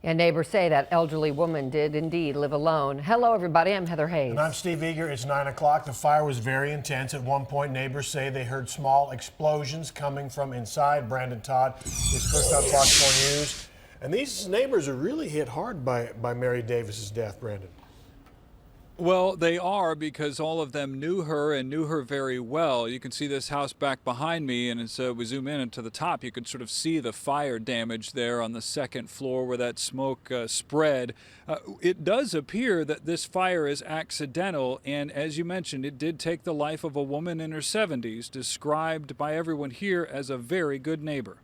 And neighbors say that elderly woman did indeed live alone. Hello, everybody. I'm Heather Hayes. And I'm Steve Eager. It's 9 o'clock. The fire was very intense. At one point, neighbors say they heard small explosions coming from inside. Brandon Todd is first on Fox 4 News. And these neighbors are really hit hard by Mary Davis's death, Brandon. Well, they are, because all of them knew her and knew her very well. You can see this house back behind me, and as we zoom in to the top, you can sort of see the fire damage there on the second floor where that smoke spread. It does appear that this fire is accidental, and as you mentioned, it did take the life of a woman in her 70s, described by everyone here as a very good neighbor.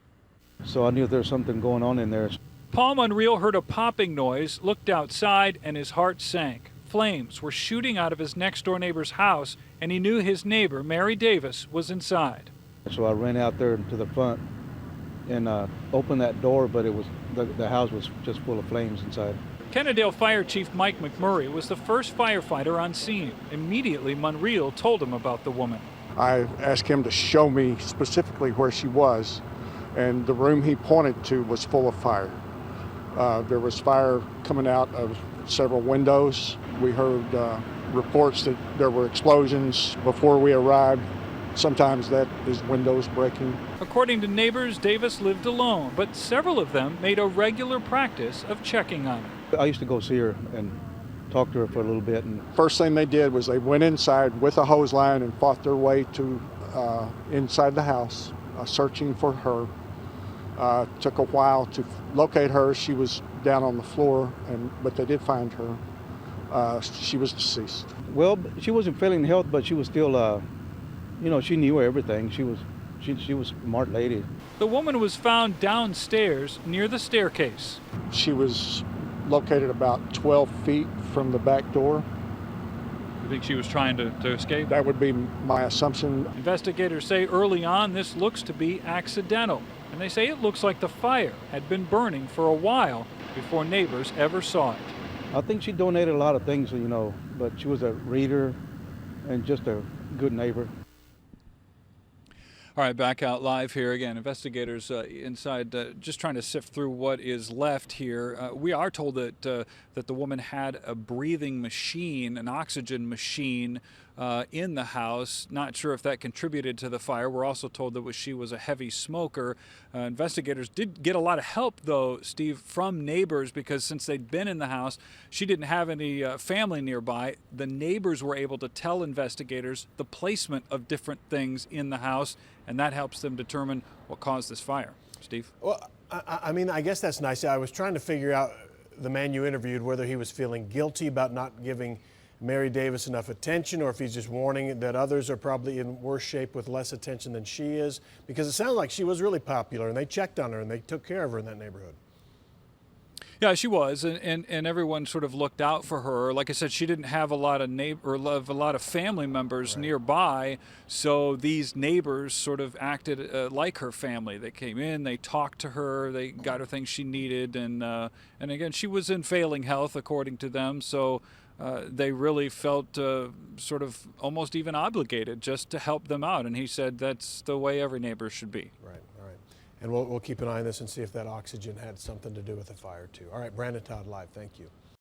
So I knew there was something going on in there. Paul Monreal heard a popping noise, looked outside, and his heart sank. Flames were shooting out of his next-door neighbor's house, and he knew his neighbor, Mary Davis, was inside. So I ran out there to the front and opened that door, but it was the house was just full of flames inside. Kennedale Fire Chief Mike McMurray was the first firefighter on scene. Immediately, Monreal told him about the woman. I asked him to show me specifically where she was, and the room he pointed to was full of fire. There was fire coming out of several windows. We heard reports that there were explosions before we arrived. Sometimes that is windows breaking. According to neighbors, Davis lived alone, but several of them made a regular practice of checking on her. I used to go see her and talk to her for a little bit. And first thing they did was they went inside with a hose line and fought their way to inside the house, searching for her. Took a while to locate her. She was down on the floor, but they did find her. She was deceased. Well, she wasn't failing health, but she was still, she knew everything. She was a smart lady. The woman was found downstairs near the staircase. She was located about 12 feet from the back door. You think she was trying to escape? That would be my assumption. Investigators say early on this looks to be accidental. And they say it looks like the fire had been burning for a while before neighbors ever saw it. I think she donated a lot of things, but she was a reader and just a good neighbor. All right, back out live here again. Investigators inside just trying to sift through what is left here. We are told that the woman had a breathing machine, an oxygen machine in the house. Not sure if that contributed to the fire. We're also told that she was a heavy smoker. Investigators did get a lot of help, though, Steve, from neighbors, because since they'd been in the house, she didn't have any family nearby. The neighbors were able to tell investigators the placement of different things in the house, and that helps them determine what caused this fire. Steve? Well, I guess that's nice. I was trying to figure out, the man you interviewed, whether he was feeling guilty about not giving Mary Davis enough attention, or if he's just warning that others are probably in worse shape with less attention than she is, because it sounds like she was really popular and they checked on her and they took care of her in that neighborhood. Yeah, she was, and everyone sort of looked out for her. Like I said, she didn't have a lot of family members nearby, so these neighbors sort of acted like her family. They came in, they talked to her, they got her things she needed, and again, she was in failing health according to them, so they really felt sort of almost even obligated just to help them out. And he said that's the way every neighbor should be. Right, all right. And we'll keep an eye on this and see if that oxygen had something to do with the fire, too. All right, Brandon Todd live. Thank you.